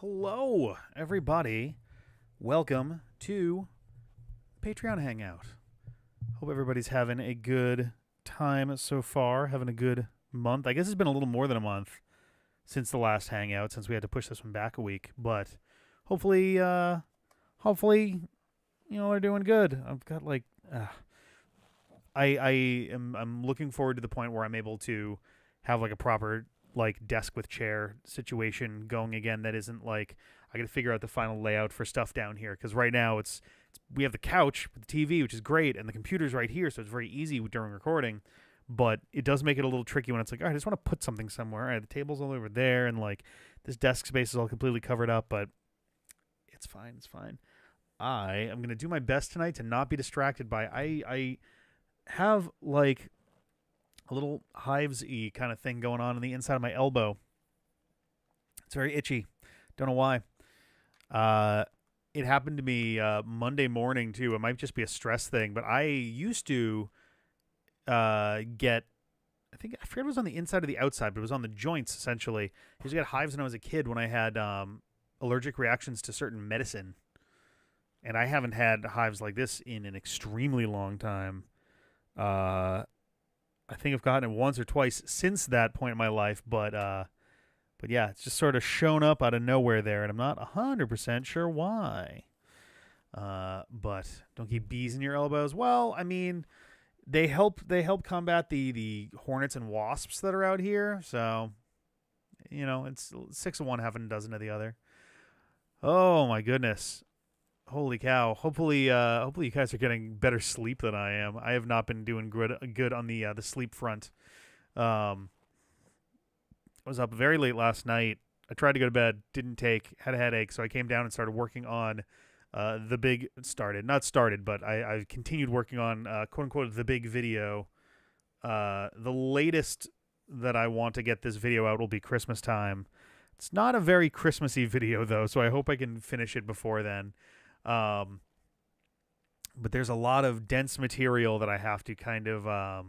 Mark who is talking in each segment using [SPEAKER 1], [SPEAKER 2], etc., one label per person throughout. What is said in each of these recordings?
[SPEAKER 1] Hello, everybody. Welcome to Patreon Hangout. Hope everybody's having a good time so far, having a good month. I guess it's been a little more than a month since the last Hangout, since we had to push this one back a week. But hopefully, they're doing good. I've got I'm looking forward to the point where I'm able to have like a proper desk with chair situation going again. That isn't like I got to figure out the final layout for stuff down here, because right now it's we have the couch with the TV, which is great, and the computer's right here, so it's very easy during recording. But it does make it a little tricky when it's like, all right, I just want to put something somewhere. All right, the table's all over there, and like this desk space is all completely covered up, but it's fine. It's fine. I am gonna do my best tonight to not be distracted by I have like a little hives-y kind of thing going on the inside of my elbow. It's very itchy. Don't know why. It happened to me Monday morning too. It might just be a stress thing, but I used to get. I forget if it was on the inside or the outside, but it was on the joints essentially. I used to get hives when I was a kid when I had allergic reactions to certain medicine, and I haven't had hives like this in an extremely long time. I think I've gotten it once or twice since that point in my life, but yeah, it's just sort of shown up out of nowhere there, and I'm not 100% sure why. But don't keep bees in your elbows. Well, I mean, they help combat the hornets and wasps that are out here. So, it's six of one, half a dozen of the other. Oh my goodness. Holy cow! Hopefully you guys are getting better sleep than I am. I have not been doing good on the sleep front. I was up very late last night. I tried to go to bed, didn't take, had a headache, so I came down and started working on the big not started, but I continued working on quote unquote the big video. The latest that I want to get this video out will be Christmas time. It's not a very Christmassy video though, so I hope I can finish it before then. But there's a lot of dense material that I have to kind of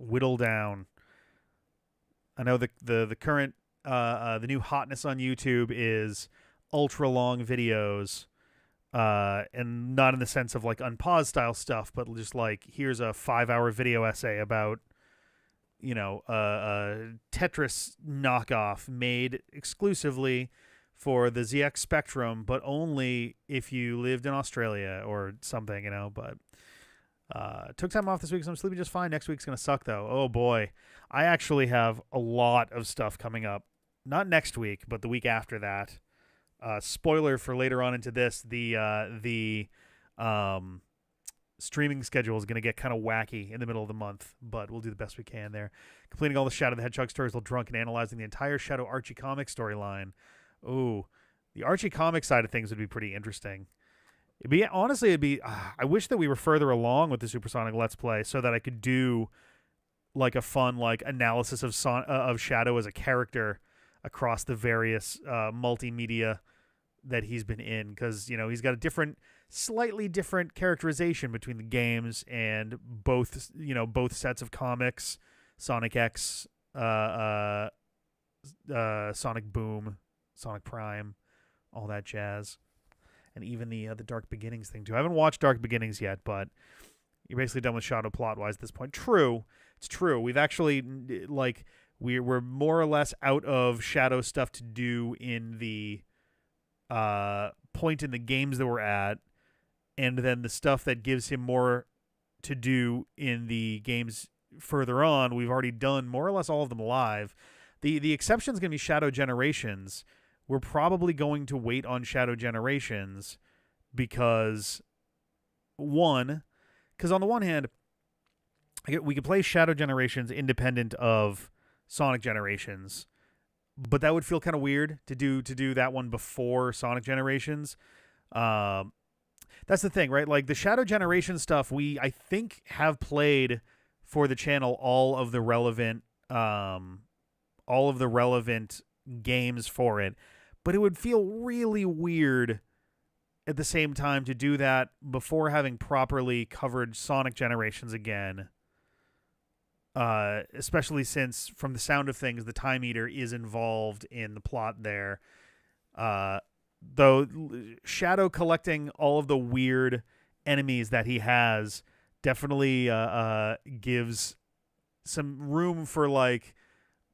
[SPEAKER 1] whittle down. I know the current the new hotness on YouTube is ultra long videos, and not in the sense of like unpause style stuff, but just like here's a 5-hour video essay about a Tetris knockoff made exclusively for the ZX Spectrum, but only if you lived in Australia or something, But took time off this week, so I'm sleeping just fine. Next week's going to suck, though. Oh, boy. I actually have a lot of stuff coming up. Not next week, but the week after that. Spoiler for later on into this, the streaming schedule is going to get kind of wacky in the middle of the month, but we'll do the best we can there. Completing all the Shadow the Hedgehog stories while drunk and analyzing the entire Shadow Archie comic storyline. Ooh, the Archie comic side of things would be pretty interesting. It'd be. I wish that we were further along with the Supersonic Let's Play so that I could do like a fun analysis of Shadow as a character across the various multimedia that he's been in, because he's got a slightly different characterization between the games and both sets of comics, Sonic X, Sonic Boom, Sonic Prime, all that jazz, and even the Dark Beginnings thing too. I haven't watched Dark Beginnings yet, but you're basically done with Shadow plot-wise at this point. True, it's true. We've actually we're more or less out of Shadow stuff to do in the point in the games that we're at, and then the stuff that gives him more to do in the games further on, we've already done more or less all of them live. The exception is going to be Shadow Generations. We're probably going to wait on Shadow Generations because on the one hand, we could play Shadow Generations independent of Sonic Generations, but that would feel kind of weird to do that one before Sonic Generations. That's the thing, right? Like the Shadow Generation stuff, I think have played for the channel all of the relevant games for it, but it would feel really weird at the same time to do that before having properly covered Sonic Generations again. Especially since, from the sound of things, the Time Eater is involved in the plot there. Uh, though Shadow collecting all of the weird enemies that he has definitely gives some room for like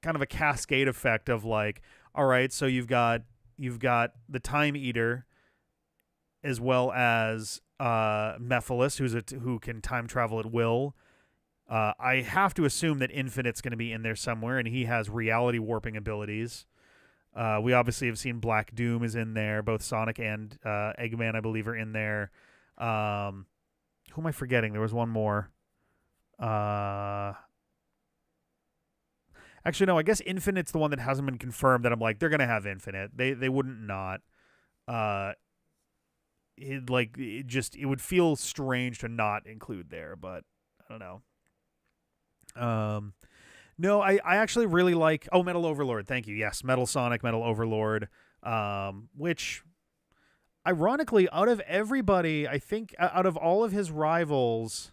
[SPEAKER 1] kind of a cascade effect of like, all right, so you've got the Time Eater as well as Mephiles, who can time travel at will. I have to assume that Infinite's going to be in there somewhere, and he has reality warping abilities. We obviously have seen Black Doom is in there. Both Sonic and Eggman, I believe, are in there. Who am I forgetting? There was one more. Actually, no. I guess Infinite's the one that hasn't been confirmed. That I'm like, they're gonna have Infinite. They wouldn't not. Uh, it would feel strange to not include there, but I don't know. No, I actually really like. Oh, Metal Overlord. Thank you. Yes, Metal Sonic, Metal Overlord. Which, ironically, out of everybody, I think out of all of his rivals.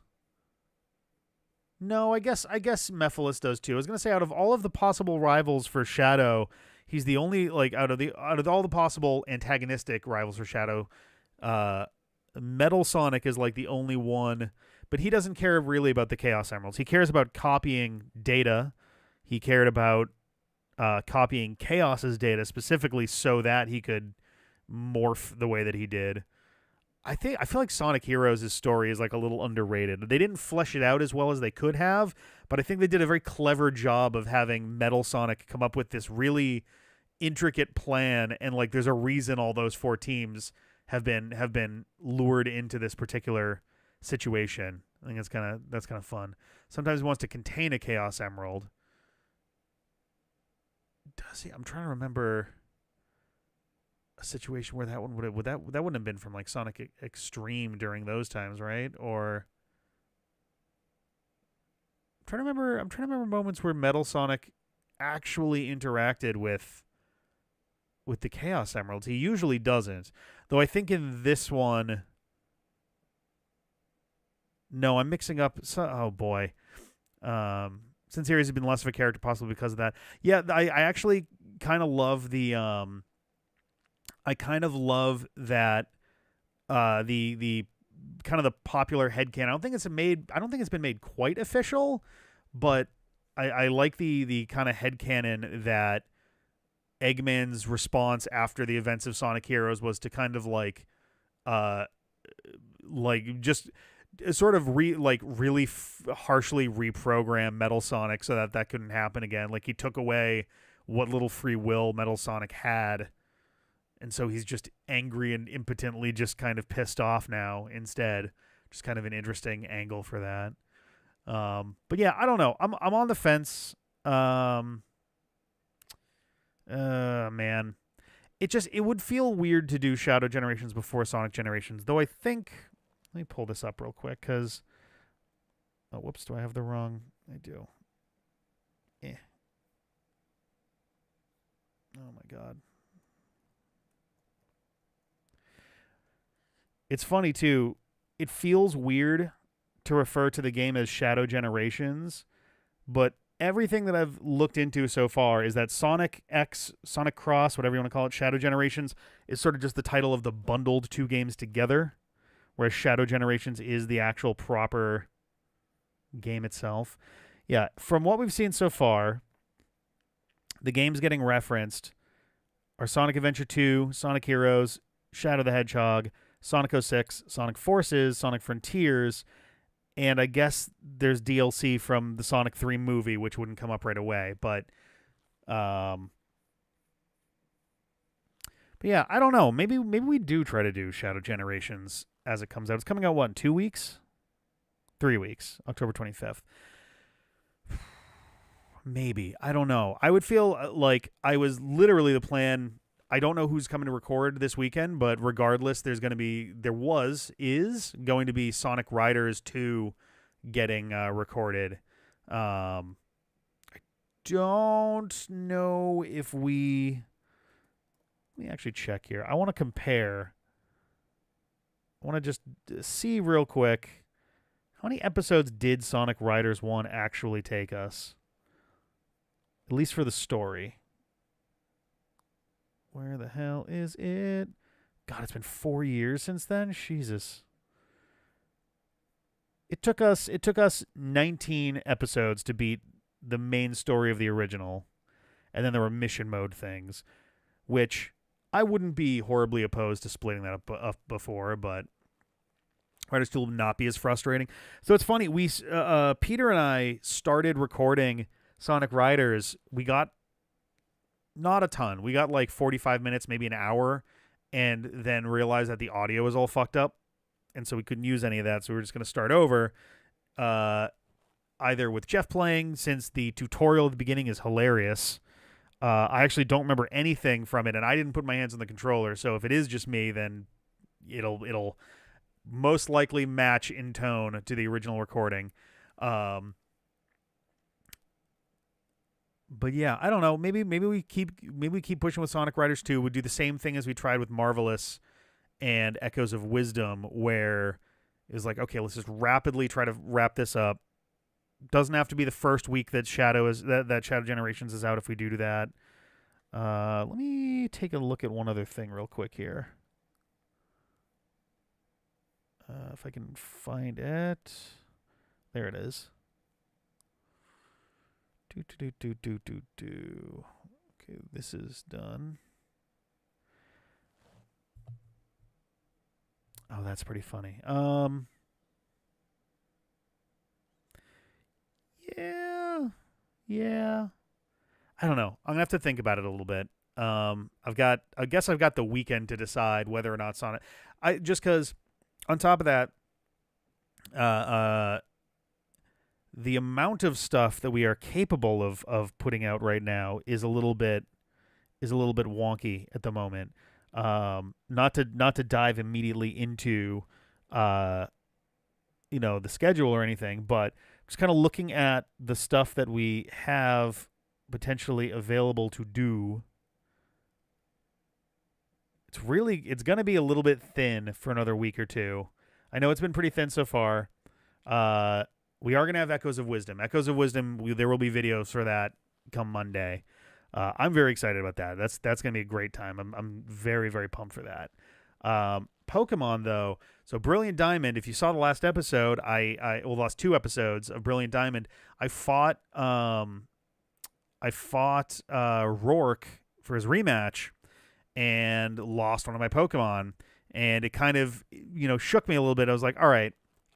[SPEAKER 1] No, I guess Mephiles does too. I was gonna say out of all of the possible rivals for Shadow, he's the only like out of all the possible antagonistic rivals for Shadow, uh, Metal Sonic is like the only one, but he doesn't care really about the Chaos Emeralds. He cares about copying data. He cared about copying Chaos's data specifically so that he could morph the way that he did. I feel like Sonic Heroes' story is like a little underrated. They didn't flesh it out as well as they could have, but I think they did a very clever job of having Metal Sonic come up with this really intricate plan, and like there's a reason all those four teams have been lured into this particular situation. I think that's kind of fun. Sometimes he wants to contain a Chaos Emerald. Does he? I'm trying to remember a situation where that one that wouldn't have been from like Sonic Extreme during those times, right? Or I'm trying to remember moments where Metal Sonic actually interacted with the Chaos Emeralds. He usually doesn't. Though I think in this one, no, I'm mixing up. Oh boy. Since Ares has been less of a character, possibly because of that. Yeah, I actually kind of love the I kind of love that the kind of the popular headcanon. I don't think it's been made quite official, but I like the kind of headcanon that Eggman's response after the events of Sonic Heroes was to kind of uh just sort of really harshly reprogram Metal Sonic so that that couldn't happen again. Like he took away what little free will Metal Sonic had, and so he's just angry and impotently just kind of pissed off now instead. Just kind of an interesting angle for that. But yeah, I don't know. I'm on the fence. Man, it would feel weird to do Shadow Generations before Sonic Generations, though I think. Let me pull this up real quick because. Oh, whoops! Do I have the wrong? I do. Oh my god. It's funny too. It feels weird to refer to the game as Shadow Generations, but everything that I've looked into so far is that Sonic X, Sonic Cross, whatever you want to call it, Shadow Generations, is sort of just the title of the bundled two games together, whereas Shadow Generations is the actual proper game itself. Yeah, from what we've seen so far, the games getting referenced are Sonic Adventure 2, Sonic Heroes, Shadow the Hedgehog, Sonic 06, Sonic Forces, Sonic Frontiers, and I guess there's DLC from the Sonic 3 movie, which wouldn't come up right away. But yeah, I don't know. Maybe we do try to do Shadow Generations as it comes out. It's coming out, what, in 2 weeks? 3 weeks, October 25th. Maybe. I don't know. I would feel like I was literally the plan. I don't know who's coming to record this weekend, but regardless, is going to be Sonic Riders 2 getting recorded. I don't know if let me actually check here. I want to compare. I want to just see real quick. How many episodes did Sonic Riders 1 actually take us? At least for the story. Where the hell is it? God, it's been 4 years since then. Jesus. It took us 19 episodes to beat the main story of the original, and then there were mission mode things, which I wouldn't be horribly opposed to splitting that up before, but Riders 2 will not be as frustrating. So it's funny. Peter and I started recording Sonic Riders. We got not a ton. We got like 45 minutes, maybe an hour, and then realized that the audio was all fucked up, and so we couldn't use any of that. So we were just going to start over, either with Jeff playing, since the tutorial at the beginning is hilarious. I actually don't remember anything from it, and I didn't put my hands on the controller. So if it is just me, then it'll most likely match in tone to the original recording. But yeah, I don't know. Maybe we keep pushing with Sonic Riders 2. We'll do the same thing as we tried with Marvelous and Echoes of Wisdom, where it was like, okay, let's just rapidly try to wrap this up. Doesn't have to be the first week that Shadow Generations is out if we do that. Let me take a look at one other thing real quick here. If I can find it. There it is. Okay, this is done. Oh, that's pretty funny. Yeah. I don't know. I'm gonna have to think about it a little bit. I guess I've got the weekend to decide whether or not Sonic. Just because, on top of that, the amount of stuff that we are capable of putting out right now is a little bit wonky at the moment. Not to dive immediately into the schedule or anything, but just kind of looking at the stuff that we have potentially available to do. It's going to be a little bit thin for another week or two. I know it's been pretty thin so far. We are going to have Echoes of Wisdom. There will be videos for that come Monday. I'm very excited about that. That's going to be a great time. I'm very, very pumped for that. Pokemon, though. So Brilliant Diamond, if you saw the last episode, the last 2 episodes of Brilliant Diamond, I fought Rourke for his rematch and lost one of my Pokemon. And it kind of, shook me a little bit. I was like, all right,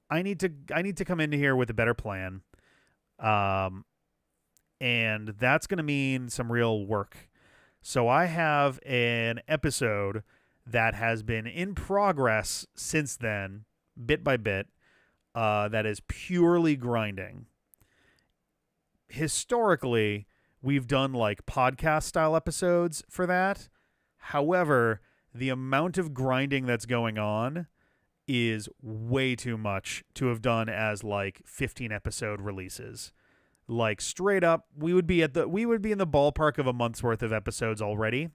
[SPEAKER 1] I need to come into here with a better plan. And that's going to mean some real work. So I have an episode that has been in progress since then, bit by bit, that is purely grinding. Historically, we've done like podcast style episodes for that. However, the amount of grinding that's going on is way too much to have done as like 15 episode releases. Like straight up, we would be in the ballpark of a month's worth of episodes already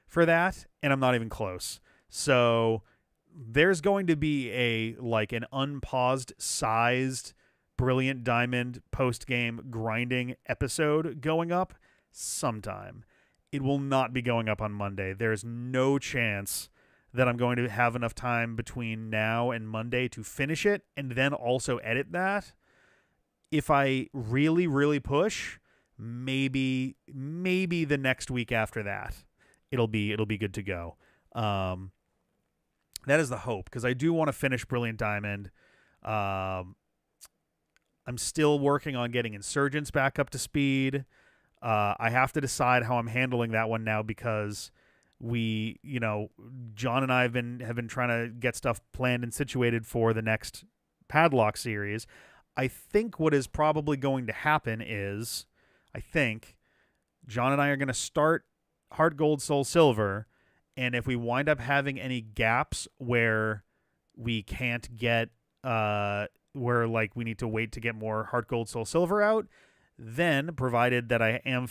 [SPEAKER 1] for that, and I'm not even close. So there's going to be an unpaused sized Brilliant Diamond post-game grinding episode going up sometime. It will not be going up on Monday. There's no chance that I'm going to have enough time between now and Monday to finish it and then also edit that. If I really, really push, maybe the next week after that, it'll be good to go. That is the hope, because I do want to finish Brilliant Diamond. I'm still working on getting Insurgents back up to speed. I have to decide how I'm handling that one now, because John and I have been trying to get stuff planned and situated for the next Padlock series. I think what is probably going to happen is, John and I are going to start Heart Gold, Soul Silver, and if we wind up having any gaps where we can't get, where like we need to wait to get more Heart Gold, Soul Silver out, then, provided that I am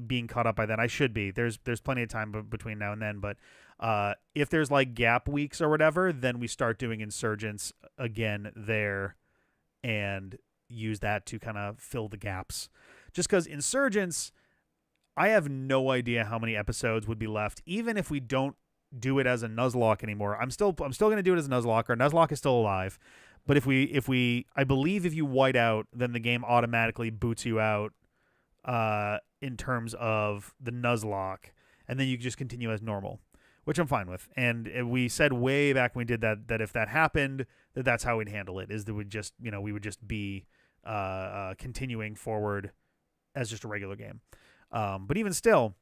[SPEAKER 1] being caught up by then, I should be. There's plenty of time between now and then, but if there's like gap weeks or whatever, then we start doing Insurgents again there and use that to kind of fill the gaps. Just because Insurgents, I have no idea how many episodes would be left, even if we don't do it as a Nuzlocke anymore. I'm still going to do it as a Nuzlocke. Our Nuzlocke is still alive, but if we, I believe if you white out, then the game automatically boots you out in terms of the Nuzlocke, and then you just continue as normal, which I'm fine with. And we said way back when we did that if that happened, that's how we'd handle it. Is that we would just be continuing forward as just a regular game. But even still,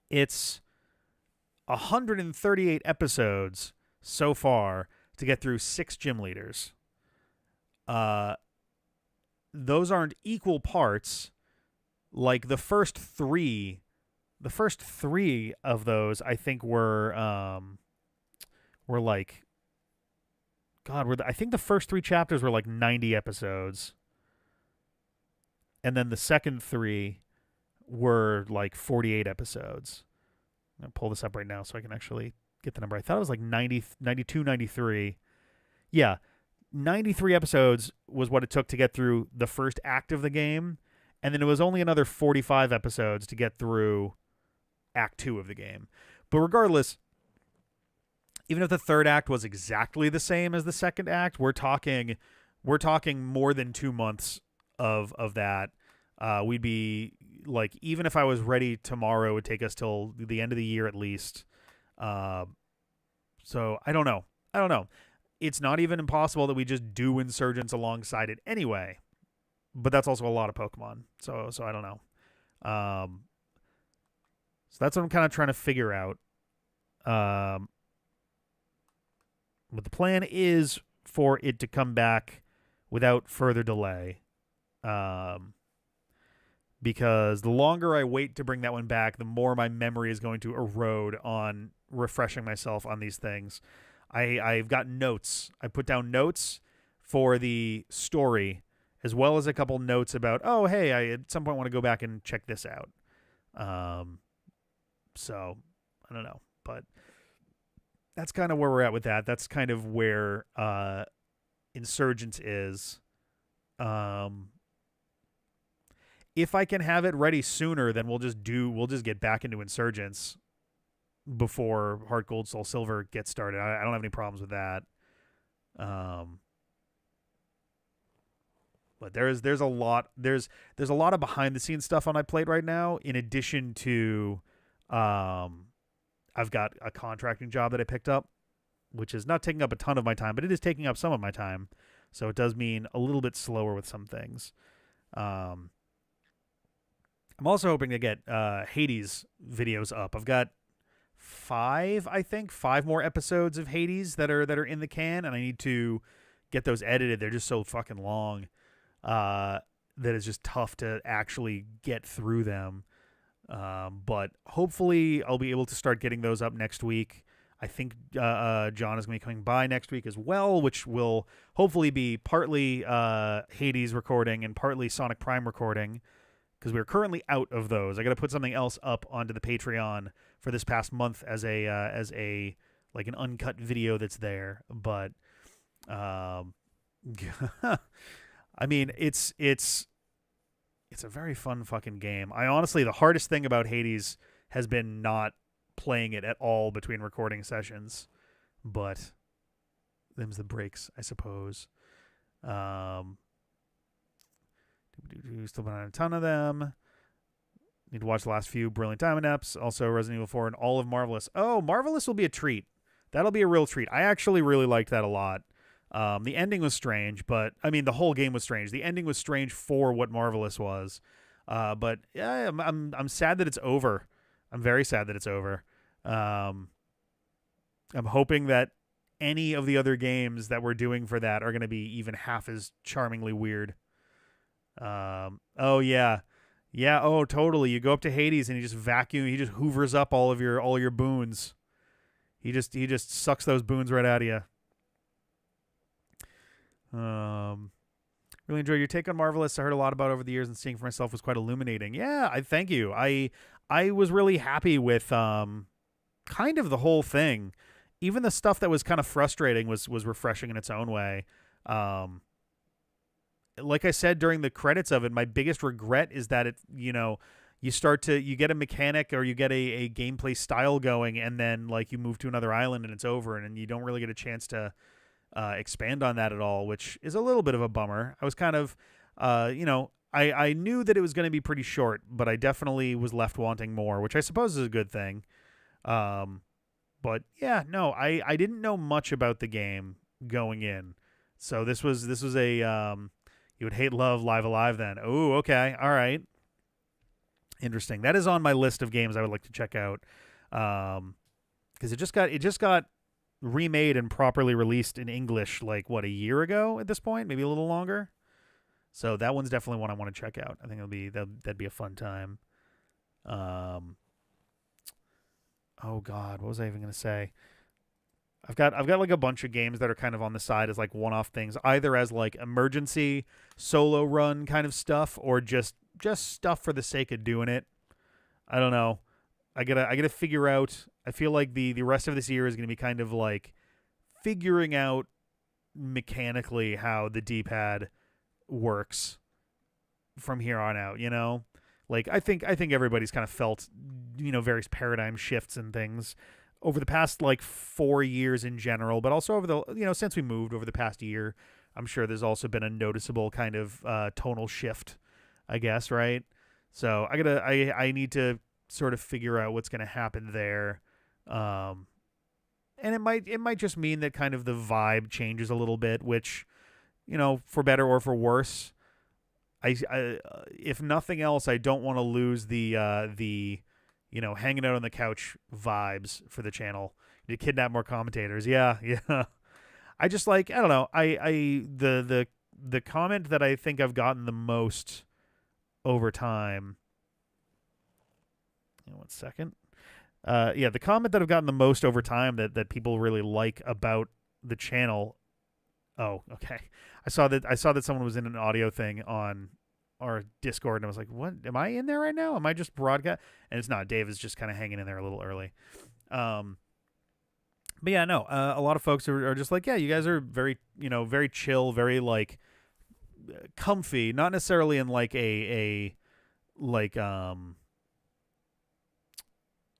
[SPEAKER 1] it's 138 episodes so far to get through 6 gym leaders. Those aren't equal parts. Like the first three of those, I think were like, God, I think the first 3 chapters were like 90 episodes, and then the second 3 were like 48 episodes. I'm going to pull this up right now so I can actually get the number. I thought it was like 90, 92, 93. Yeah, 93 episodes was what it took to get through the first act of the game, and then it was only another 45 episodes to get through Act 2 of the game. But regardless, even if the third act was exactly the same as the second act, we're talking more than 2 months of that. We'd be like, even if I was ready tomorrow, it would take us till the end of the year at least. So I don't know. It's not even impossible that we just do Insurgents alongside it anyway. But that's also a lot of Pokemon. So I don't know. So that's what I'm kind of trying to figure out. But the plan is for it to come back without further delay. Because the longer I wait to bring that one back, the more my memory is going to erode on refreshing myself on these things. I've got notes. I put down notes for the story, as well as a couple notes about, oh, hey, I at some point want to go back and check this out. So, I don't know. But that's kind of where we're at with that. That's kind of where Insurgents is. If I can have it ready sooner, then we'll just get back into Insurgents before Heart Gold Soul Silver gets started. I don't have any problems with that. But there's a lot of behind the scenes stuff on my plate right now. In addition to, I've got a contracting job that I picked up, which is not taking up a ton of my time, but it is taking up some of my time. So it does mean a little bit slower with some things. I'm also hoping to get Hades videos up. I've got 5 more episodes of Hades that are in the can, and I need to get those edited. They're just so fucking long that it's just tough to actually get through them. But hopefully I'll be able to start getting those up next week. I think John is going to be coming by next week as well, which will hopefully be partly Hades recording and partly Sonic Prime recording, because we're currently out of those. I got to put something else up onto the Patreon for this past month as a like an uncut video that's there. But I mean, it's a very fun fucking game. I honestly, the hardest thing about Hades has been not playing it at all between recording sessions, but them's the breaks, I suppose. Still been on a ton of them. Need to watch the last few Brilliant Diamond eps. Also, Resident Evil 4 and all of Marvelous. Oh, Marvelous will be a treat. That'll be a real treat. I actually really liked that a lot. The ending was strange, but I mean, the whole game was strange. The ending was strange for what Marvelous was. But yeah, I'm sad that it's over. I'm very sad that it's over. I'm hoping that any of the other games that we're doing for that are going to be even half as charmingly weird. Oh yeah. Yeah, oh totally. You go up to Hades and he just hoovers up all your boons. He just sucks those boons right out of you. Really enjoyed your take on Marvelous. I heard a lot about it over the years, and seeing for myself was quite illuminating. Yeah, I thank you. I was really happy with kind of the whole thing. Even the stuff that was kind of frustrating was refreshing in its own way. Like I said during the credits of it, my biggest regret is that it, you get a mechanic or you get a gameplay style going, and then like you move to another island and it's over, and you don't really get a chance to expand on that at all, which is a little bit of a bummer. I was kind of, I knew that it was going to be pretty short, but I definitely was left wanting more, which I suppose is a good thing. But yeah, no, I didn't know much about the game going in, so this was a you would hate, love, live alive. Then, oh, okay, all right, interesting. That is on my list of games I would like to check out, because it just got remade and properly released in English like what, a year ago at this point, maybe a little longer. So that one's definitely one I want to check out. I think that'd be a fun time. Oh God, what was I even gonna say? I've got like a bunch of games that are kind of on the side as like one-off things, either as like emergency solo run kind of stuff, or just stuff for the sake of doing it. I don't know. I gotta figure out. I feel like the rest of this year is gonna be kind of like figuring out mechanically how the D-pad works from here on out. Like I think everybody's kind of felt various paradigm shifts and things over the past like 4 years in general, but also over the since we moved over the past year. I'm sure there's also been a noticeable kind of tonal shift, I guess, right? So I need to sort of figure out what's going to happen there. And it might just mean that kind of the vibe changes a little bit, which, for better or for worse. I if nothing else, I don't want to lose the hanging out on the couch vibes for the channel. To kidnap more commentators. Yeah. I just I don't know. The comment that I think I've gotten the most over time. 1 second. The comment that I've gotten the most over time that people really like about the channel. Oh, okay. I saw that someone was in an audio thing on our Discord, and I was like, "What? Am I in there right now? Am I just broadcast?" And it's not. Dave is just kind of hanging in there a little early. But yeah, no. A lot of folks are just like, "Yeah, you guys are very, very chill, very like comfy. Not necessarily in like a like not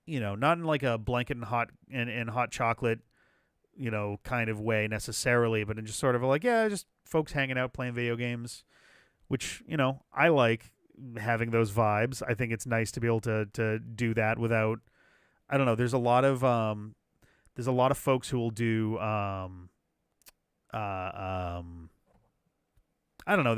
[SPEAKER 1] in like a blanket and hot chocolate." Kind of way necessarily, but in just sort of like, yeah, just folks hanging out playing video games, which, I like having those vibes. I think it's nice to be able to do that without, I don't know. There's a lot of folks who will do, I don't know,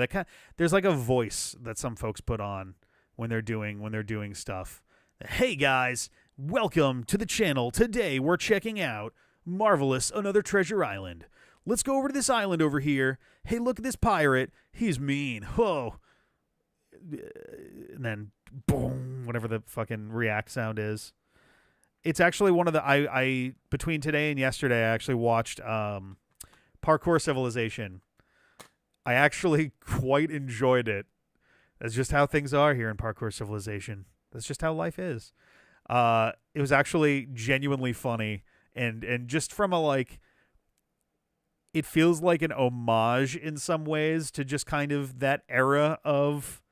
[SPEAKER 1] there's like a voice that some folks put on when they're doing stuff. Hey guys, welcome to the channel. Today we're checking out Marvelous Another Treasure Island. Let's go over to this island over here. Hey, look at this pirate. He's mean. Whoa. And then boom, whatever the fucking react sound is. It's actually one of the I between today and yesterday I actually watched Parkour Civilization. I actually quite enjoyed it. That's just how things are here in Parkour Civilization. That's just how life is. It was actually genuinely funny. And just from a like, it feels like an homage in some ways to just kind of that era of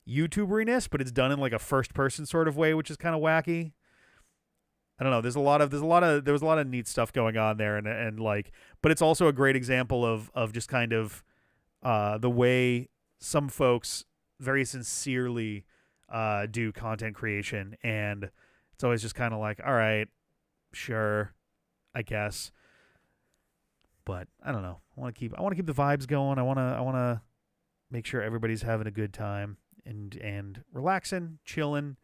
[SPEAKER 1] YouTuberiness, but it's done in like a first person sort of way, which is kind of wacky. I don't know. There was a lot of neat stuff going on there, and like, but it's also a great example of just kind of the way some folks very sincerely do content creation, and it's always just kind of like, all right. Sure, I guess, but I don't know. I want to keep the vibes going. I want to make sure everybody's having a good time and relaxing, chilling,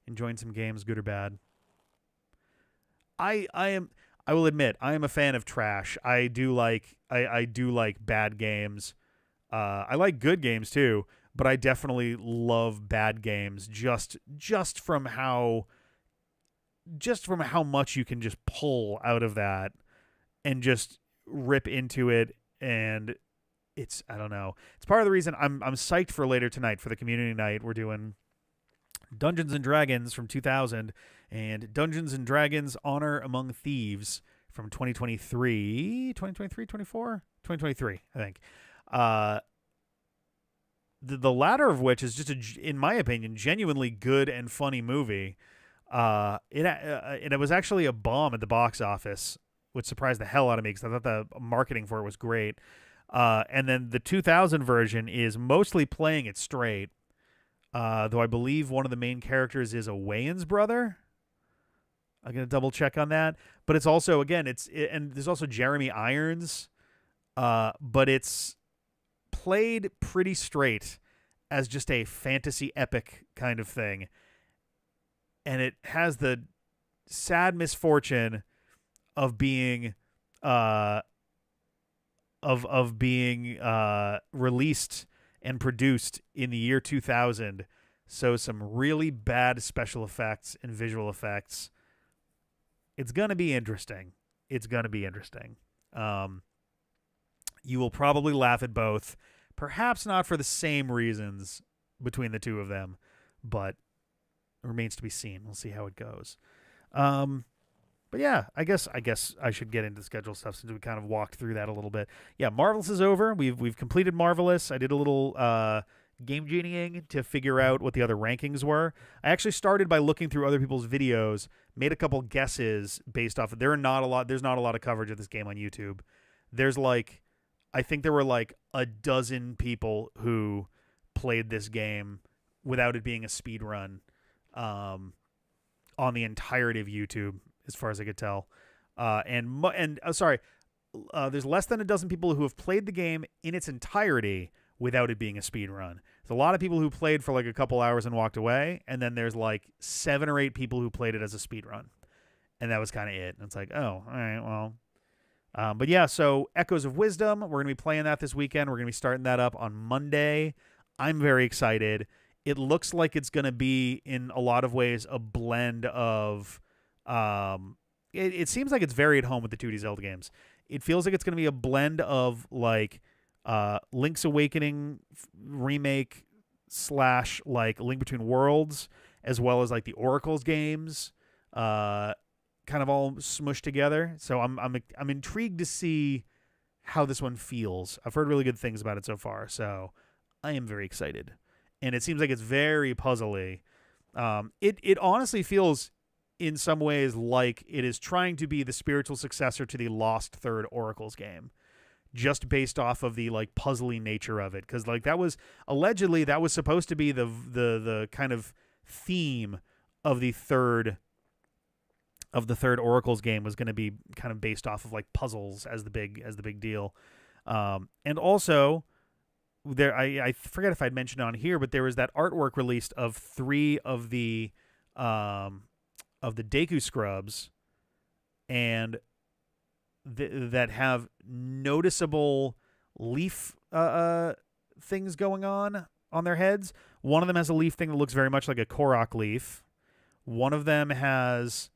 [SPEAKER 1] enjoying some games, good or bad. I will admit I am a fan of trash. I do like bad games. I like good games too, but I definitely love bad games just from how much you can just pull out of that and just rip into it. And it's, I don't know. It's part of the reason I'm psyched for later tonight for the community night. We're doing Dungeons and Dragons from 2000 and Dungeons and Dragons Honor Among Thieves from 2023, 24, 2023, I think. the latter of which is just in my opinion, genuinely good and funny movie. It was actually a bomb at the box office, which surprised the hell out of me because I thought the marketing for it was great. And then the 2000 version is mostly playing it straight, though I believe one of the main characters is a Wayans brother. I'm gonna double check on that, but it's also and there's also Jeremy Irons, but it's played pretty straight as just a fantasy epic kind of thing, and it has the sad misfortune of being released and produced in the year 2000. So some really bad special effects and visual effects. It's gonna be interesting. You will probably laugh at both, perhaps not for the same reasons between the two of them, but it remains to be seen. We'll see how it goes. But yeah, I guess I should get into schedule stuff since we kind of walked through that a little bit. Yeah, Marvelous is over. We've completed Marvelous. I did a little game genieing to figure out what the other rankings were. I actually started by looking through other people's videos, made a couple guesses based off of there's not a lot of coverage of this game on YouTube. I think there were like a dozen people who played this game without it being a speed run on the entirety of YouTube, as far as I could tell. There's less than a dozen people who have played the game in its entirety without it being a speed run. There's a lot of people who played for like a couple hours and walked away, and then there's like 7 or 8 people who played it as a speed run, and that was kind of it. And it's like, oh, all right, well. But yeah, so Echoes of Wisdom, we're going to be playing that this weekend. We're going to be starting that up on Monday. I'm very excited. It looks like it's going to be, in a lot of ways, a blend of... it seems like it's very at home with the 2D Zelda games. It feels like it's going to be a blend of, like, Link's Awakening remake / like Link Between Worlds, as well as, like, the Oracles games. Kind of all smushed together. So I'm intrigued to see how this one feels. I've heard really good things about it so far, so I am very excited. And it seems like it's very puzzly. It honestly feels in some ways like it is trying to be the spiritual successor to the Lost Third Oracles game, just based off of the like puzzly nature of it. Because like that was supposed to be the kind of theme of the third Oracles game, was going to be kind of based off of like puzzles as the big deal. And also there, I forget if I'd mentioned on here, but there was that artwork released of 3 of the Deku scrubs, and that have noticeable leaf things going on their heads. One of them has a leaf thing that looks very much like a Korok leaf. One of them has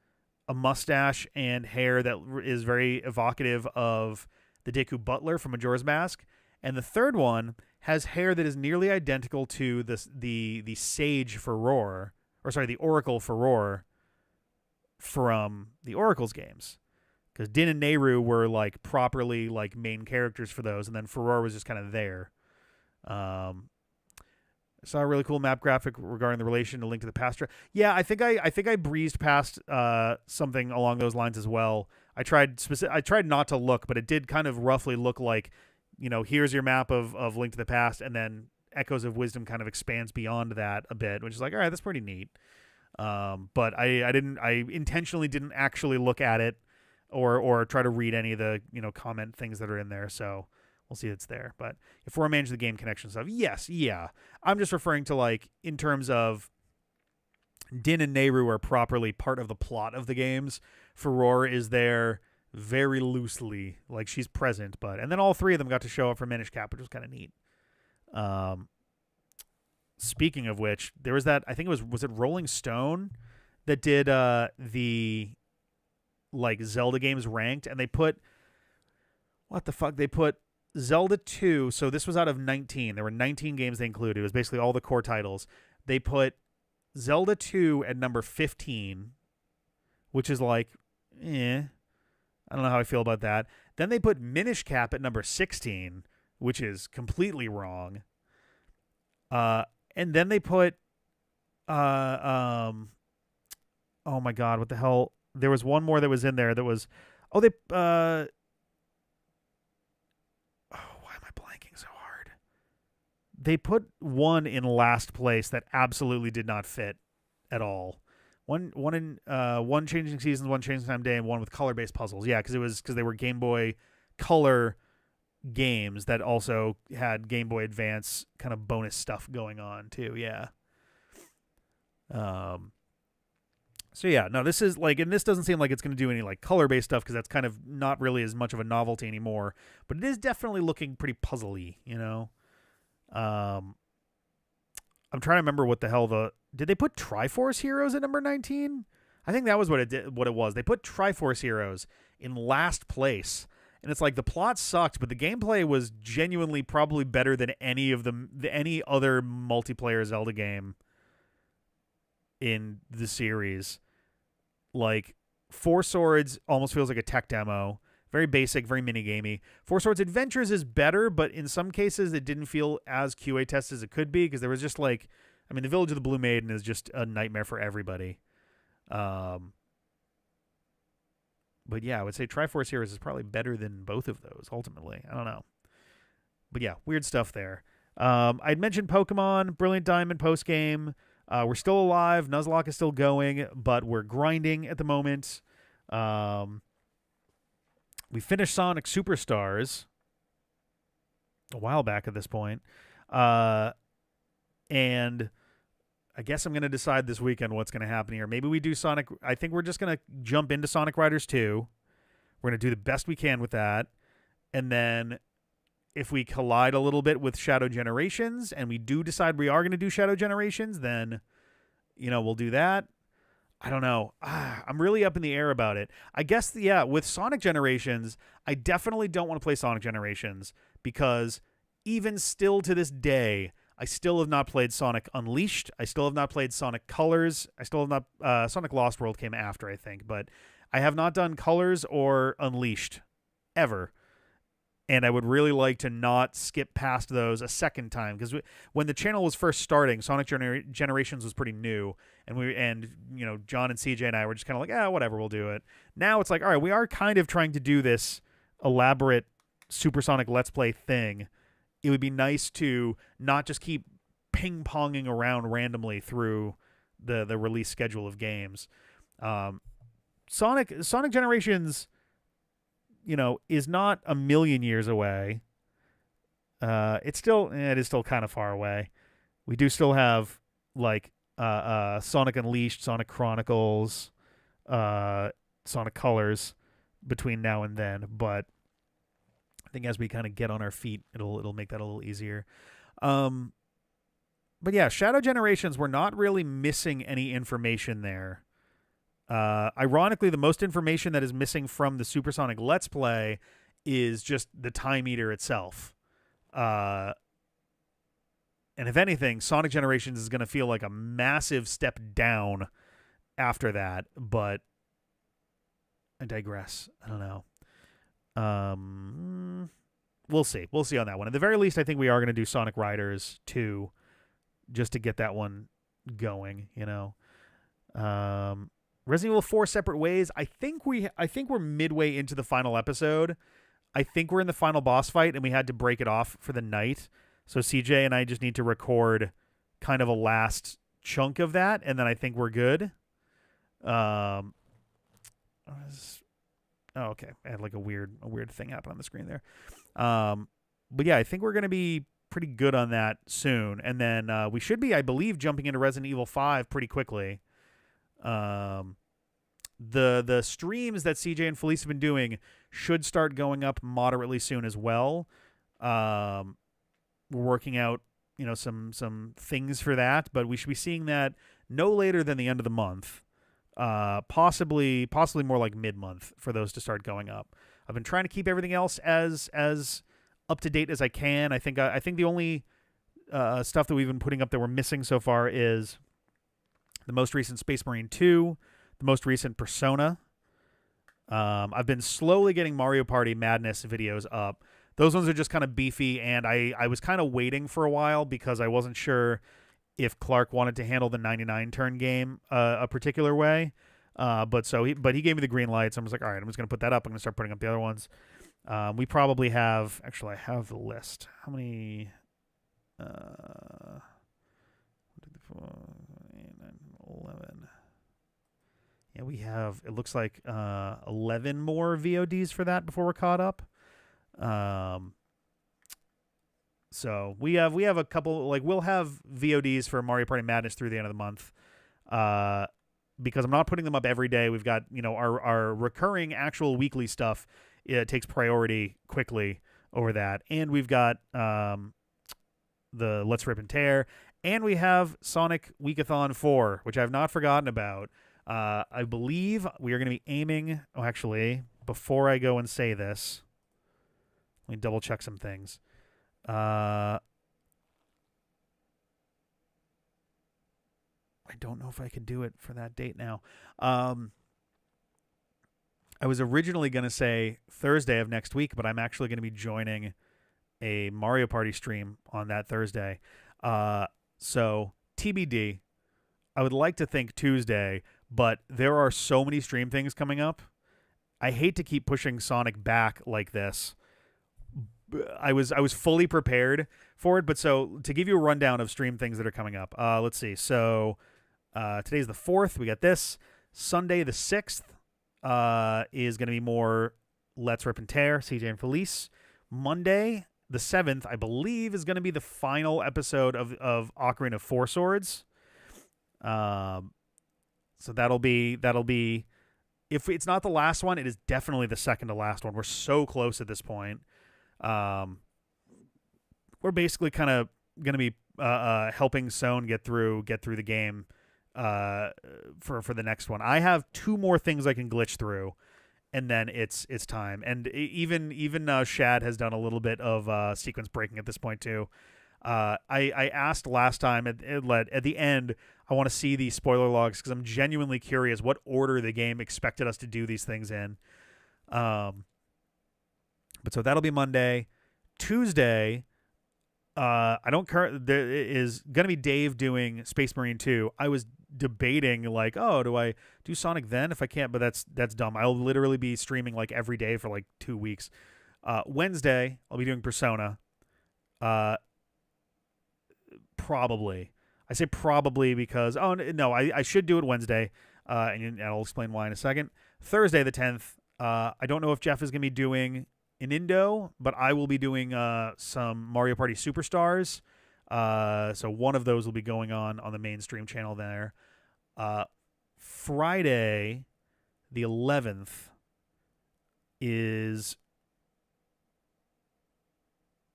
[SPEAKER 1] a mustache and hair that is very evocative of the Deku Butler from Majora's Mask, and the third one has hair that is nearly identical to the Sage Furore, the Oracle Furore from the Oracles games, because Din and Nehru were like properly like main characters for those, and then Furore was just kind of there. I saw a really cool map graphic regarding the relation to Link to the Past. Yeah, I think I breezed past something along those lines as well. I tried not to look, but it did kind of roughly look like, here's your map of Link to the Past, and then Echoes of Wisdom kind of expands beyond that a bit, which is like, all right, that's pretty neat. But I intentionally didn't actually look at it or try to read any of the comment things that are in there. So we'll see it's there. But if we're managing the game connection stuff, yes, yeah. I'm just referring to like in terms of Din and Nehru are properly part of the plot of the games. Furore is there very loosely, like she's present, and then all 3 of them got to show up for Minish Cap, which was kind of neat. Speaking of which, there was that, I think was it Rolling Stone that did the like Zelda games ranked, and they put Zelda 2, so this was out of 19. There were 19 games they included. It was basically all the core titles. They put Zelda 2 at number 15, which is like, I don't know how I feel about that. Then they put Minish Cap at number 16, which is completely wrong. And then they put oh my god, what the hell? There was one more that was in there that was oh why am I blanking so hard? They put one in last place that absolutely did not fit at all. One changing seasons, one changing time day, and one with color based puzzles. Yeah, because they were Game Boy Color games that also had Game Boy Advance kind of bonus stuff going on too. Yeah. So yeah, no, this is like, and this doesn't seem like it's going to do any like color based stuff because that's kind of not really as much of a novelty anymore. But it is definitely looking pretty puzzly, you know. I'm trying to remember what the hell did they put Triforce Heroes at number 19? I think that was what it was. They put Triforce Heroes in last place. And it's like the plot sucked, but the gameplay was genuinely probably better than any other multiplayer Zelda game in the series. Like, Four Swords almost feels like a tech demo. Very basic, very minigamey. Four Swords Adventures is better, but in some cases it didn't feel as QA tested as it could be because there was just like, I mean, the Village of the Blue Maiden is just a nightmare for everybody. But yeah, I would say Triforce Heroes is probably better than both of those, ultimately. I don't know. But yeah, weird stuff there. I'd mentioned Pokemon, Brilliant Diamond post-game. We're still alive. Nuzlocke is still going, but we're grinding at the moment. We finished Sonic Superstars a while back at this point. And I guess I'm going to decide this weekend what's going to happen here. Maybe we do Sonic. I think we're just going to jump into Sonic Riders 2. We're going to do the best we can with that. And then if we collide a little bit with Shadow Generations and we do decide we are going to do Shadow Generations, then, we'll do that. I don't know. I'm really up in the air about it. I guess, with Sonic Generations, I definitely don't want to play Sonic Generations because even still to this day, I still have not played Sonic Unleashed. I still have not played Sonic Colors. I still have not... Sonic Lost World came after, I think. But I have not done Colors or Unleashed ever. And I would really like to not skip past those a second time. Because when the channel was first starting, Sonic Generations was pretty new. And John and CJ and I were just kind of like, whatever, we'll do it. Now it's like, all right, we are kind of trying to do this elaborate Supersonic Let's Play thing. It would be nice to not just keep ping-ponging around randomly through the release schedule of games. Sonic Generations, is not a million years away. It is still kind of far away. We do still have like Sonic Unleashed, Sonic Chronicles, Sonic Colors between now and then, but I think as we kind of get on our feet, it'll make that a little easier. But yeah, Shadow Generations, we're not really missing any information there. Ironically, the most information that is missing from the Supersonic Let's Play is just the time meter itself. And if anything, Sonic Generations is going to feel like a massive step down after that, but I digress. I don't know. We'll see. We'll see on that one. At the very least, I think we are going to do Sonic Riders 2 just to get that one going, Resident Evil 4 Separate Ways. I think we're midway into the final episode. I think we're in the final boss fight and we had to break it off for the night. So CJ and I just need to record kind of a last chunk of that and then I think we're good. Oh, okay. I had like a weird thing happen on the screen there. But yeah, I think we're going to be pretty good on that soon. And then we should be, I believe, jumping into Resident Evil 5 pretty quickly. The streams that CJ and Felice have been doing should start going up moderately soon as well. We're working out, some things for that, but we should be seeing that no later than the end of the month. Possibly more like mid-month for those to start going up. I've been trying to keep everything else as up to date as I can. I think the only stuff that we've been putting up that we're missing so far is the most recent Space Marine 2, the most recent Persona. I've been slowly getting Mario Party Madness videos up, Those ones are just kind of beefy, and I was kind of waiting for a while because I wasn't sure if Clark wanted to handle the 99 turn game a particular way. But he gave me the green light, so I was like, all right, I'm just going to put that up. I'm going to start putting up the other ones. We probably have, actually, I have the list. How many? 11. Yeah, we have, it looks like 11 more VODs for that before we're caught up. So we have a couple, like we'll have VODs for Mario Party Madness through the end of the month. Because I'm not putting them up every day. We've got, our recurring actual weekly stuff. It takes priority quickly over that. And we've got the Let's Rip and Tear. And we have Sonic Weekathon 4, which I've not forgotten about. I believe we are going to be aiming... Oh, actually, before I go and say this, let me double check some things. I don't know if I can do it for that date now. I was originally going to say Thursday of next week, but I'm actually going to be joining a Mario Party stream on that Thursday. So TBD. I would like to think Tuesday, but there are so many stream things coming up. I hate to keep pushing Sonic back like this. I was fully prepared for it, but so to give you a rundown of stream things that are coming up. Let's see. So today's the 4th. We got this. Sunday the 6th is going to be more Let's Rip and Tear, CJ and Felice. Monday the 7th, I believe, is going to be the final episode of Ocarina of Four Swords. So that'll be if it's not the last one, it is definitely the second to last one. We're so close at this point. We're basically kind of going to be helping Sohn get through the game for the next one. I have 2 more things I can glitch through, and then it's time. And even Shad has done a little bit of sequence breaking at this point too. I asked last time at the end, I want to see the spoiler logs because I'm genuinely curious what order the game expected us to do these things in. But so that'll be Monday. Tuesday, there is going to be Dave doing Space Marine 2. I was debating like, oh, do I do Sonic then if I can't? But that's dumb. I'll literally be streaming like every day for like 2 weeks. Wednesday, I'll be doing Persona. Probably. I say probably because, I should do it Wednesday, and I'll explain why in a second. Thursday the 10th, I don't know if Jeff is going to be doing an Indo, but I will be doing some Mario Party Superstars. So one of those will be going on the mainstream channel there. Friday the 11th is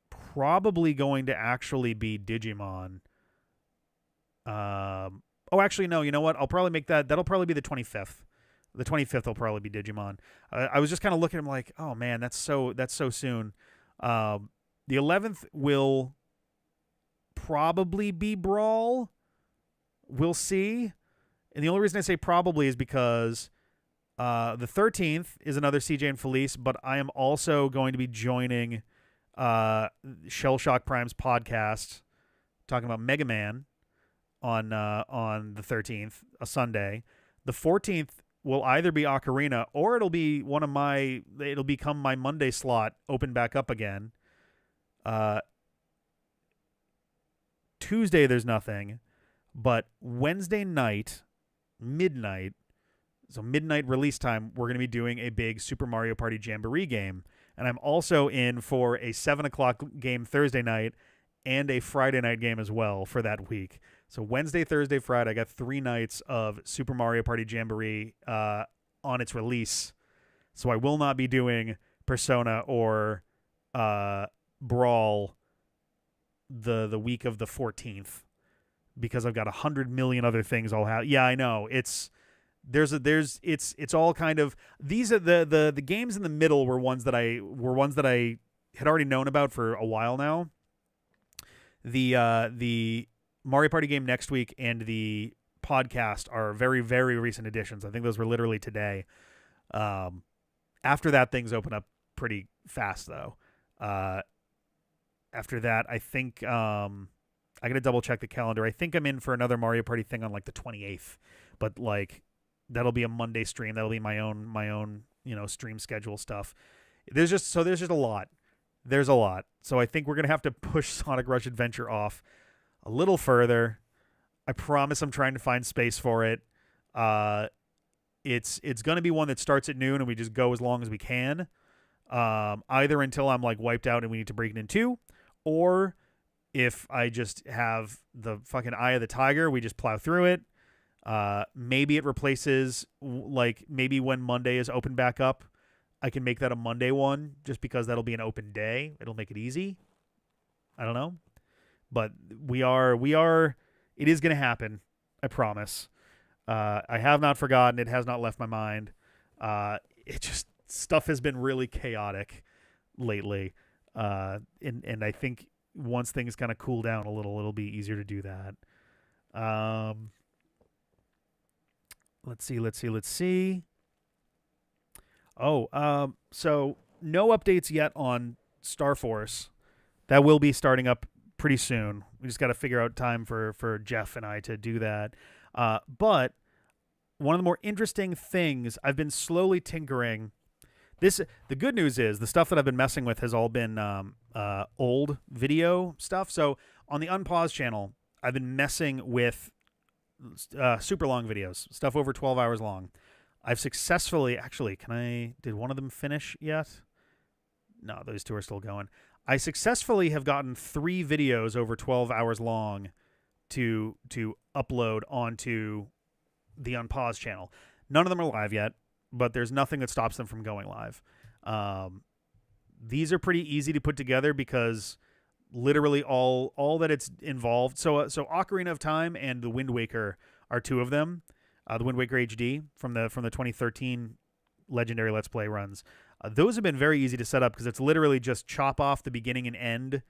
[SPEAKER 1] probably going to actually be Digimon. Actually, no, you know what? I'll probably make that'll probably be the 25th. The 25th will probably be Digimon. I was just kind of looking at him like, oh man, that's so soon. The 11th will probably be Brawl. We'll see. And the only reason I say probably is because the 13th is another CJ and Felice, but I am also going to be joining Shell Shock Prime's podcast talking about Mega Man on the 13th, a Sunday. The 14th will either be Ocarina or it'll become my Monday slot open back up again. Tuesday there's nothing, but Wednesday night, midnight, so midnight release time, we're going to be doing a big Super Mario Party Jamboree game. And I'm also in for a 7 o'clock game Thursday night and a Friday night game as well for that week. So Wednesday, Thursday, Friday, I got 3 nights of Super Mario Party Jamboree on its release. So I will not be doing Persona or Brawl the week of the 14th because I've got 100 million other things I'll have. Yeah, I know. It's all kind of, these are the games in the middle were ones that I had already known about for a while now. The Mario Party game next week and the podcast are very, very recent additions. I think those were literally today. After that, things open up pretty fast though. Uh, After that, I think I gotta double check the calendar. I think I'm in for another Mario Party thing on like the 28th, but like that'll be a Monday stream. That'll be my own stream schedule stuff. There's just a lot. There's a lot. So I think we're gonna have to push Sonic Rush Adventure off a little further. I promise I'm trying to find space for it. Uh, it's gonna be one that starts at noon and we just go as long as we can. Either until I'm like wiped out and we need to break it in two, or if I just have the fucking eye of the tiger, we just plow through it. Maybe it replaces, like, maybe when Monday is open back up, I can make that a Monday one just because that'll be an open day. It'll make it easy. I don't know. But it is going to happen. I promise. I have not forgotten. It has not left my mind. Stuff has been really chaotic lately. And I think once things kind of cool down a little, it'll be easier to do that. Let's see. So no updates yet on Star Force. That will be starting up pretty soon. We just got to figure out time for Jeff and I to do that. But one of the more interesting things, I've been slowly tinkering. The good news is the stuff that I've been messing with has all been old video stuff. So on the Unpause channel, I've been messing with super long videos, stuff over 12 hours long. I've successfully, actually, did one of them finish yet? No, those two are still going. I successfully have gotten 3 videos over 12 hours long to upload onto the Unpause channel. None of them are live yet, but there's nothing that stops them from going live. These are pretty easy to put together because literally all that it's involved. So Ocarina of Time and The Wind Waker are 2 of them. The Wind Waker HD from the 2013 Legendary Let's Play runs. Those have been very easy to set up because it's literally just chop off the beginning and end,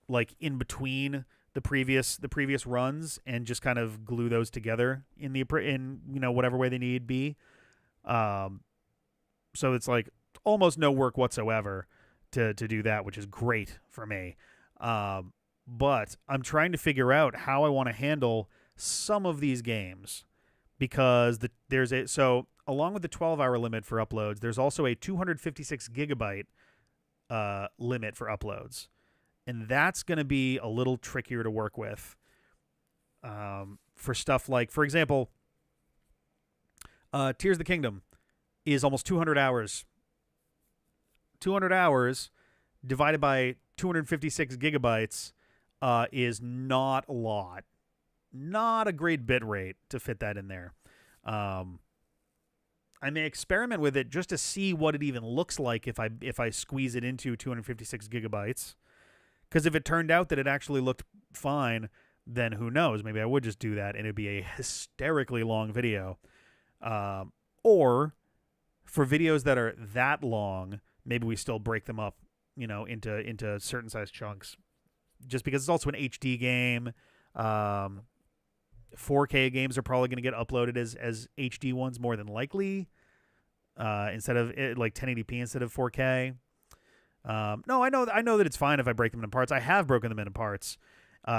[SPEAKER 1] like in between the previous runs, and just kind of glue those together in whatever way they need be. So it's like almost no work whatsoever to do that, which is great for me. But I'm trying to figure out how I want to handle some of these games because along with the 12-hour limit for uploads, there's also a 256 gigabyte limit for uploads. And that's going to be a little trickier to work with for stuff like, for example, Tears of the Kingdom is almost 200 hours. 200 hours divided by 256 gigabytes is not a lot. Not a great bit rate to fit that in there. I may experiment with it just to see what it even looks like if I squeeze it into 256 gigabytes. Because if it turned out that it actually looked fine, then who knows? Maybe I would just do that and it'd be a hysterically long video. Or for videos that are that long, maybe we still break them up, into certain size chunks. Just because it's also an HD game. 4K games are probably going to get uploaded as HD ones more than likely, instead of like 1080p instead of 4K. No, I know that it's fine if I break them into parts. I have broken them into parts.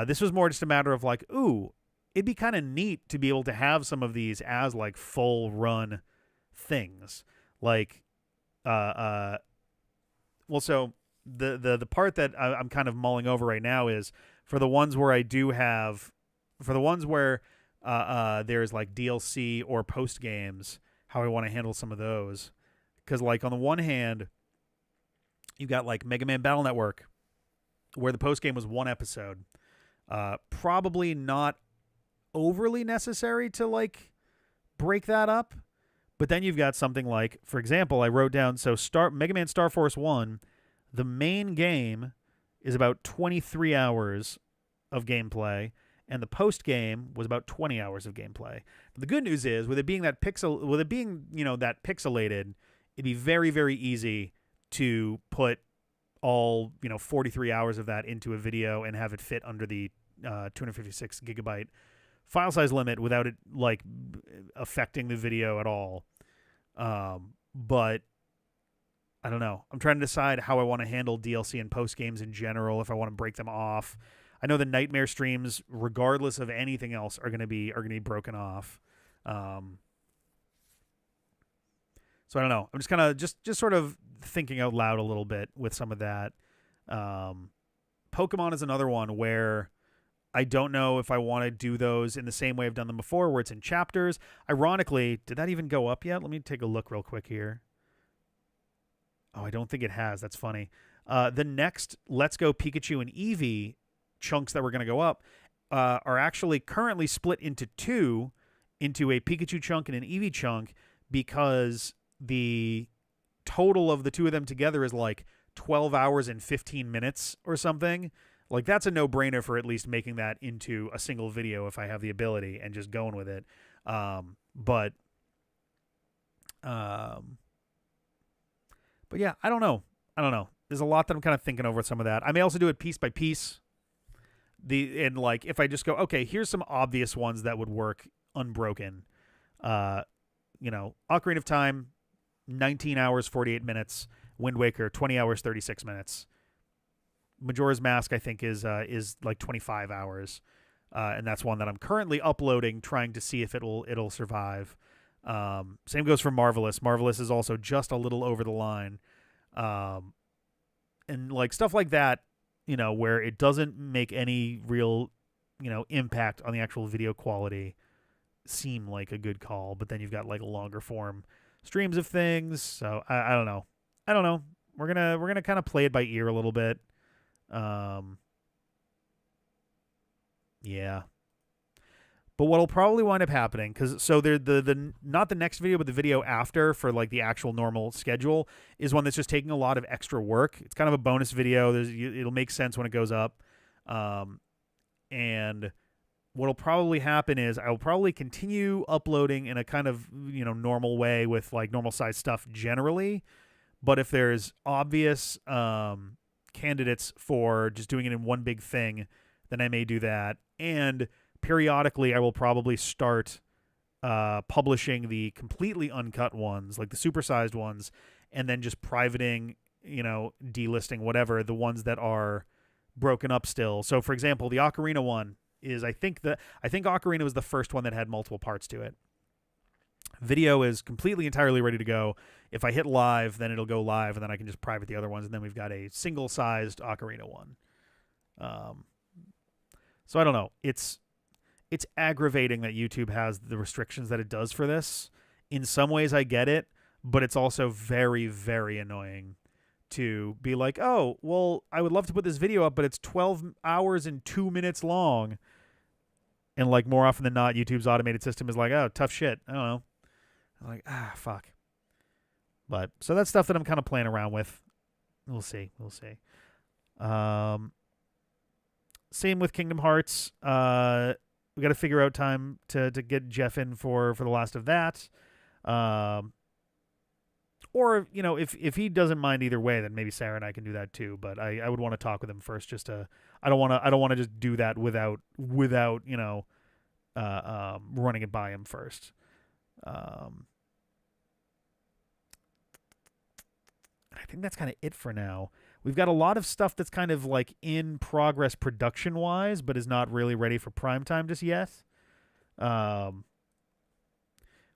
[SPEAKER 1] This was more just a matter of like, ooh, it'd be kind of neat to be able to have some of these as like full run things. Like, so the part that I'm kind of mulling over right now is for the ones where there's like DLC or post games, how I want to handle some of those. Because like on the one hand, you got like Mega Man Battle Network, where the post game was 1 episode. Probably not overly necessary to like break that up. But then you've got something like, for example, I wrote down, Mega Man Star Force 1, the main game is about 23 hours of gameplay, and the post game was about 20 hours of gameplay. The good news is, with it being that pixelated, it'd be very, very easy to put all 43 hours of that into a video and have it fit under the 256 gigabyte file size limit without it like affecting the video at all. But I don't know. I'm trying to decide how I want to handle DLC and post games in general. If I want to break them off, I know the Nightmare streams, regardless of anything else, are gonna be broken off. Um, so I don't know. I'm just kind of just sort of thinking out loud a little bit with some of that. Um, Pokemon is another one where I don't know if I want to do those in the same way I've done them before, where it's in chapters. Ironically, did that even go up yet? Let me take a look real quick here. Oh, I don't think it has. That's funny. The next Let's Go Pikachu and Eevee chunks that were going to go up are actually currently split into two, into a Pikachu chunk and an Eevee chunk, because the total of the two of them together is like 12 hours and 15 minutes or something. Like, that's a no-brainer for at least making that into a single video if I have the ability and just going with it. But yeah, I don't know. There's a lot that I'm kind of thinking over with some of that. I may also do it piece by piece. And like, if I just go, okay, here's some obvious ones that would work unbroken. Ocarina of Time, 19 hours, 48 minutes. Wind Waker, 20 hours, 36 minutes. Majora's Mask, I think, is like 25 hours. And that's one that I'm currently uploading, trying to see if it'll survive. Same goes for Marvelous. Marvelous is also just a little over the line. And like stuff like that, where it doesn't make any real, impact on the actual video quality, seem like a good call. But then you've got like longer form streams of things. So I don't know. We're gonna kind of play it by ear a little bit. Yeah. But what'll probably wind up happening, the not the next video, but the video after for like the actual normal schedule is one that's just taking a lot of extra work. It's kind of a bonus video. It'll make sense when it goes up. And what'll probably happen is I'll probably continue uploading in a kind of, normal way with like normal size stuff generally. But if there's obvious, candidates for just doing it in one big thing, then I may do that. And periodically I will probably start publishing the completely uncut ones, like the supersized ones, and then just privating, delisting, whatever, the ones that are broken up still. So for example, the Ocarina one is, I think Ocarina was the first one that had multiple parts to it. Video is completely entirely ready to go. If I hit live, then it'll go live, and then I can just private the other ones, and then we've got a single-sized Ocarina one. So I don't know. It's aggravating that YouTube has the restrictions that it does for this. In some ways, I get it, but it's also very, very annoying to be like, oh, well, I would love to put this video up, but it's 12 hours and 2 minutes long. And like more often than not, YouTube's automated system is like, oh, tough shit. I don't know. I'm like, fuck. But so that's stuff that I'm kind of playing around with. We'll see. Same with Kingdom Hearts. We got to figure out time to get Jeff in for the last of that. Or, if he doesn't mind either way, then maybe Sarah and I can do that too. But I would want to talk with him first, just to, I don't want to just do that without running it by him first. I think that's kind of it for now. We've got a lot of stuff that's kind of like in progress production wise, but is not really ready for prime time just yet.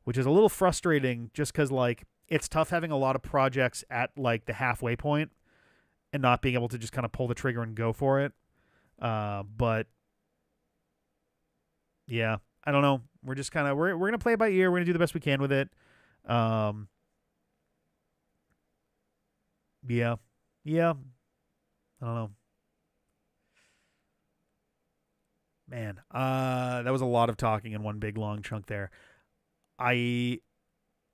[SPEAKER 1] Which is a little frustrating, just because like it's tough having a lot of projects at like the halfway point and not being able to just kind of pull the trigger and go for it. But yeah, I don't know. We're just kind of, we're going to play it by ear. We're going to do the best we can with it. Yeah. I don't know. Man, that was a lot of talking in one big long chunk there. I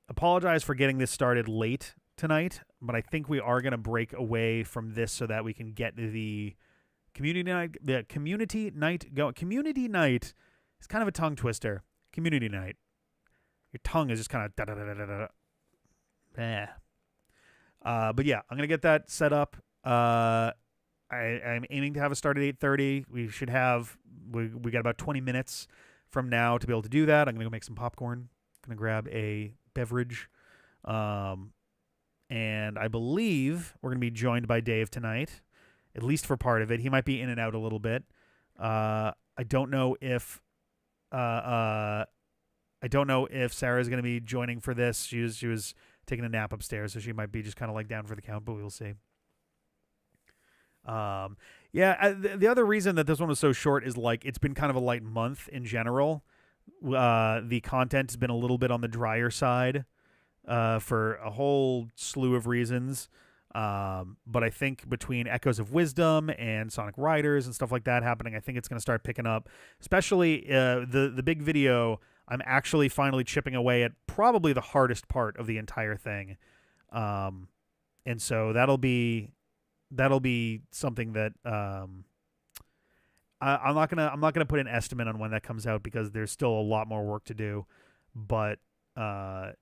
[SPEAKER 1] apologize for getting this started late tonight, but I think we are going to break away from this so that we can get the community night. The community night go. Community night is kind of a tongue twister. Community night. Your tongue is just kind of da da da da da da. But yeah, I'm gonna get that set up. I'm aiming to have it start at 8:30. We should have we got about 20 minutes from now to be able to do that. I'm gonna go make some popcorn. Gonna grab a beverage, and and I believe we're going to be joined by Dave tonight, at least for part of it. He might be in and out a little bit. I don't know if Sarah's going to be joining for this. She was taking a nap upstairs, so she might be just kind of like down for the count, but we'll see. The other reason that this one was so short is like it's been kind of a light month in general. The content has been a little bit on the drier side for a whole slew of reasons. But I think between Echoes of Wisdom and Sonic Riders and stuff like that happening, I think it's going to start picking up. Especially the big video, I'm actually finally chipping away at probably the hardest part of the entire thing. And so that'll be something that I'm not gonna put an estimate on when that comes out because there's still a lot more work to do. But the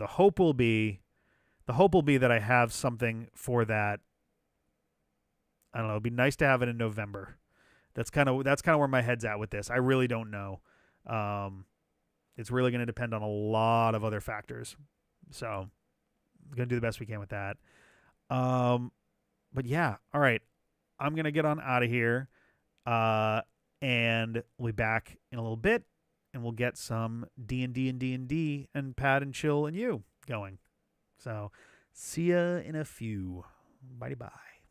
[SPEAKER 1] hope will be that I have something for that. I don't know. It'd be nice to have it in November. That's kind of where my head's at with this. I really don't know. It's really going to depend on a lot of other factors. So I'm going to do the best we can with that. But yeah, all right. I'm going to get on out of here. And we'll be back in a little bit and we'll get some D&D and Pad and Chill and you going. So see ya in a few. Bye-bye.